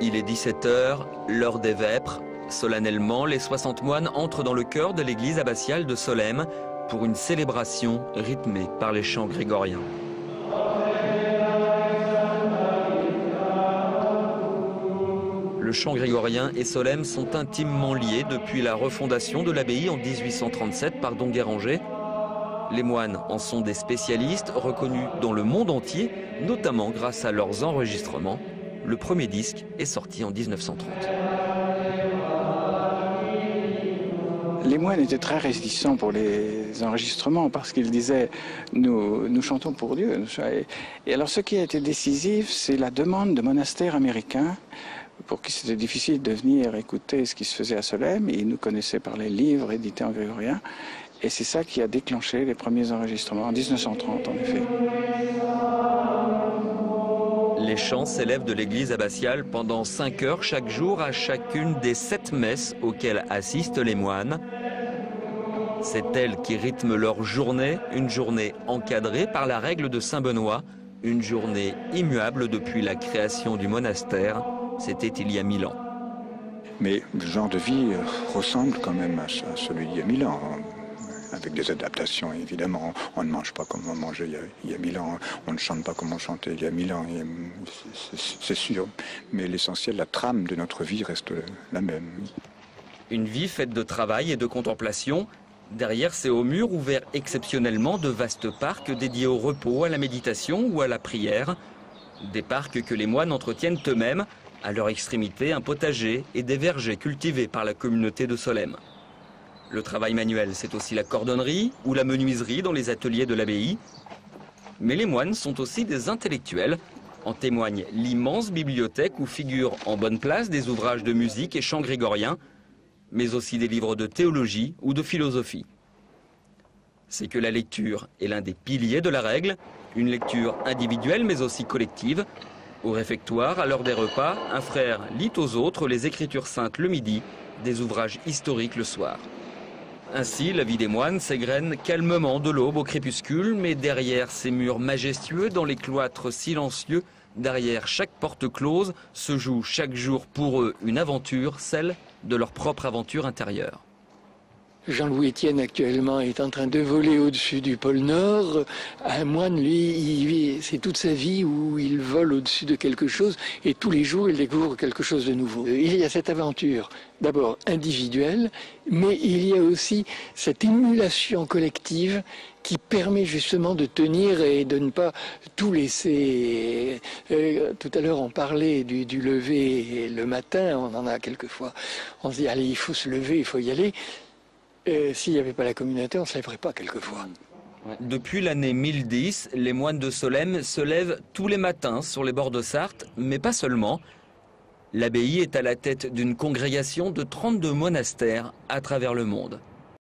Il est 17 h, l'heure des vêpres. Solennellement, les 60 moines entrent dans le chœur de l'église abbatiale de Solesmes pour une célébration rythmée par les chants grégoriens. Le chant grégorien et Solesmes sont intimement liés depuis la refondation de l'abbaye en 1837 par Don Guéranger. Les moines en sont des spécialistes reconnus dans le monde entier, notamment grâce à leurs enregistrements. Le premier disque est sorti en 1930. Les moines étaient très réticents pour les enregistrements parce qu'ils disaient « nous chantons pour Dieu ». Et alors ce qui a été décisif, c'est la demande de monastères américains pour qui c'était difficile de venir écouter ce qui se faisait à Solesmes. Ils nous connaissaient par les livres édités en grégorien. Et c'est ça qui a déclenché les premiers enregistrements, en 1930 en effet. Les chants s'élèvent de l'église abbatiale pendant 5 heures chaque jour à chacune des 7 messes auxquelles assistent les moines. C'est elles qui rythment leur journée, une journée encadrée par la règle de Saint-Benoît, une journée immuable depuis la création du monastère. C'était il y a 1000 ans. Mais le genre de vie ressemble quand même à celui d'il y a 1000 ans. Avec des adaptations, évidemment. On ne mange pas comme on mangeait il y a 1000 ans. On ne chante pas comme on chantait il y a 1000 ans. C'est sûr. Mais l'essentiel, la trame de notre vie reste la même. Une vie faite de travail et de contemplation. Derrière ces hauts murs ouverts exceptionnellement de vastes parcs dédiés au repos, à la méditation ou à la prière. Des parcs que les moines entretiennent eux-mêmes. À leur extrémité, un potager et des vergers cultivés par la communauté de Solesmes. Le travail manuel, c'est aussi la cordonnerie ou la menuiserie dans les ateliers de l'abbaye. Mais les moines sont aussi des intellectuels. En témoigne l'immense bibliothèque où figurent en bonne place des ouvrages de musique et chants grégoriens, mais aussi des livres de théologie ou de philosophie. C'est que la lecture est l'un des piliers de la règle, une lecture individuelle mais aussi collective. Au réfectoire, à l'heure des repas, un frère lit aux autres les Écritures saintes le midi, des ouvrages historiques le soir. Ainsi, la vie des moines s'égrène calmement de l'aube au crépuscule, mais derrière ces murs majestueux, dans les cloîtres silencieux, derrière chaque porte close, se joue chaque jour pour eux une aventure, celle de leur propre aventure intérieure. Jean-Louis Étienne actuellement est en train de voler au-dessus du pôle Nord. Un moine, lui, c'est toute sa vie où il vole au-dessus de quelque chose et tous les jours il découvre quelque chose de nouveau. Il y a cette aventure, d'abord individuelle, mais il y a aussi cette émulation collective qui permet justement de tenir et de ne pas tout laisser. Tout à l'heure on parlait du lever le matin, on en a quelquefois. On se dit allez, il faut se lever, il faut y aller. S'il n'y avait pas la communauté, on ne se lèverait pas quelquefois. Depuis l'année 1010, les moines de Solesmes se lèvent tous les matins sur les bords de Sarthe, mais pas seulement. L'abbaye est à la tête d'une congrégation de 32 monastères à travers le monde.